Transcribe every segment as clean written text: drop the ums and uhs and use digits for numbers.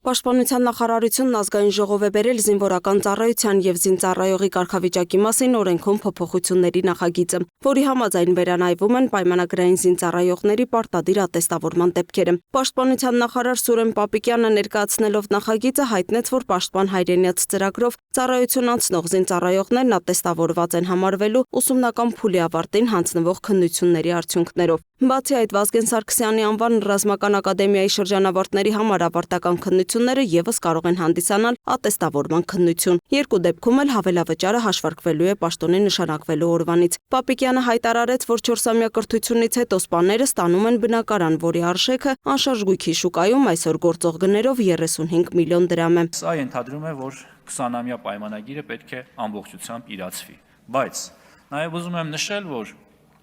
Պաշտպանության նախարարությունն ազգային ժողով է բերել զինվորական ծառայության և զինծառայողի կարգավիճակի մասին օրենքում փոփոխությունների նախագիծը, որի համաձայն վերանայվում են պայմանագրային զինծառայողների պարտադիր ատեստավորման դեպքերը։ Պաշտպանության նախարար Սուրեն Պապիկյանը ներկայացնելով նախագիծը հայտնեց, որ Պաշտպան հայրենյաց ծրագրով ծառայություն անցնող զինծառայողներն ատեստավորված են համարվելու ուսումնական փուլի ավարտին հանձնվող քննությունների արդյունքներով։ Բացի այդ, Վազգեն Սարգսյանի անվան ռազմական ակադեմիայի շրջանավարտների համար ավարտական քննությունները ևս կարող են հանդիսանալ ատեստավորման քննություն։ Երկու դեպքում էլ հավելավճարը հաշվարկվելու է պաշտոնի նշանակվելու օրվանից։ Պապիկյանը հայտարարեց, որ 4-ամյա կրթությունից հետո սպաները ստանում են բնակարան, որի արժեքը անշարժ գույքի շուկայում այսօր գործող գներով 35 միլիոն դրամ է։ Սա ենթադրում է, որ 20-ամյա պայմանագիրը պետք է ամբողջությամբ իրացվի, բայց նաև ուզում եմ նշել, որ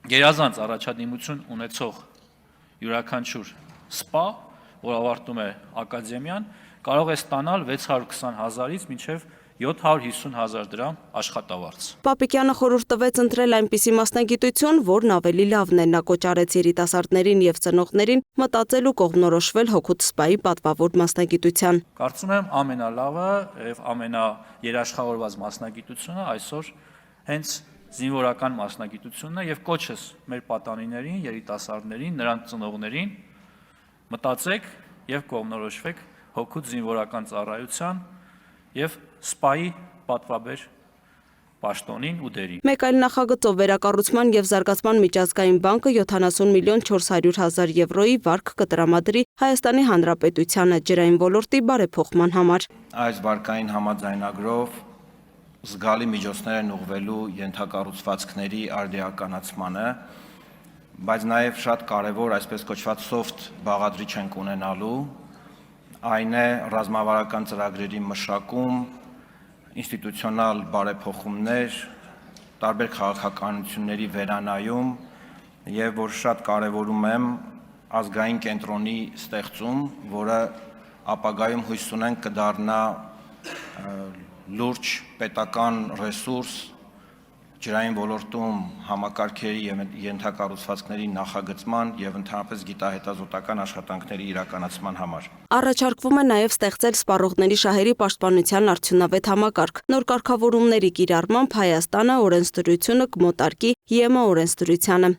գերազանց առաջադիմություն ունեցող յուրաքանչյուր սպա, որ ավարտում է ակադեմիան, կարող է ստանալ 620,000-ից մինչև 750,000 դրամ աշխատավարձ։ Պապիկյանը խորհուրդ տվեց ընտրել այնպիսի մասնագիտություն, որն ավելի լավն է, նա կոչարեց երիտասարդներին և ծնողներին մտածել ու կողմնորոշվել հօգուտ սպայի պատվավոր մասնագիտության։ Կարծում եմ ամենալավը և ամենաերաշխավորված մասնագիտությունը այսօր հենց զինվորական մասնագիտությունն է և կոչս մեր պատանիներին, երիտասարդներին, նրանց ծնողներին մտածեք և կողմնորոշվեք հօգուտ զինվորական ծառայության և սպայի պատվաբեր պաշտոնին ու դերին։ Մեկ այլ նախագծով վերակառուցման և զարգացման միջազգային բանկը 70 միլիոն 400 հազար եվրոյի վարկ կտրամադրի Հայաստանի Հանրապետությանը ջրային ոլորտի բարեփոխման համար։ Այս վարկային համաձայնագրով զգալի միջոցներ են ուղղվելու ենթակառուցվածքների արդիականացմանը, բայց նաև շատ կարևոր այսպես կոչված soft բաղադրիչ ենք ունենալու, այն է ռազմավարական ծրագրերի մշակում, ինստիտուցիոնալ բարեփոխումներ, տարբեր քաղաքականությունների վերանայում և որ շատ կարևորում եմ ազգային կենտրոնի ստեղծում, որը ապագայում հույս ունենք կդառնա լուրջ պետական ռեսուրս ջրային ոլորտում համակարգերի և ենթակառուցվածքների նախագծման և ընդհանրապես գիտահետազոտական աշխատանքների իրականացման համար։ Առաջարկվում է նաև ստեղծել սպառողների շահերի պաշտպանության արդյունավետ համակարգ։ Նոր կարգավորումների կիրառմամբ Հայաստանը օրենսդրությունը կմոտարկի ԵՄ օրենսդրությանը։